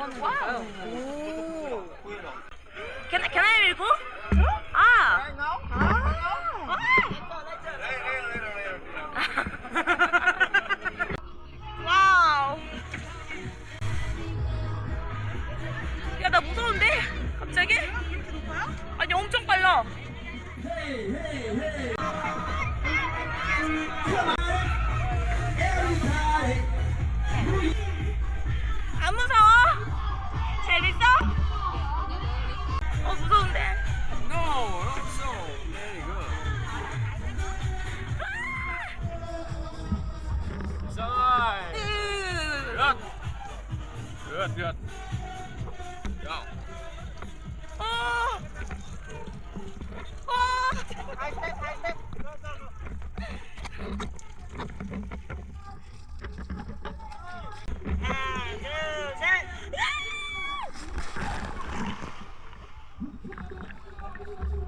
하는 건가요? 오. Can I read book? 아. 와우. 야, 나 무서운데? 갑자기? 이렇게 높아요? 아니, 엄청 빨라. 안 무서워? 재밌어? 무서운데? No, not so. Very good. Side. Good. Good, good. Go. 어. 어. 발 스텝.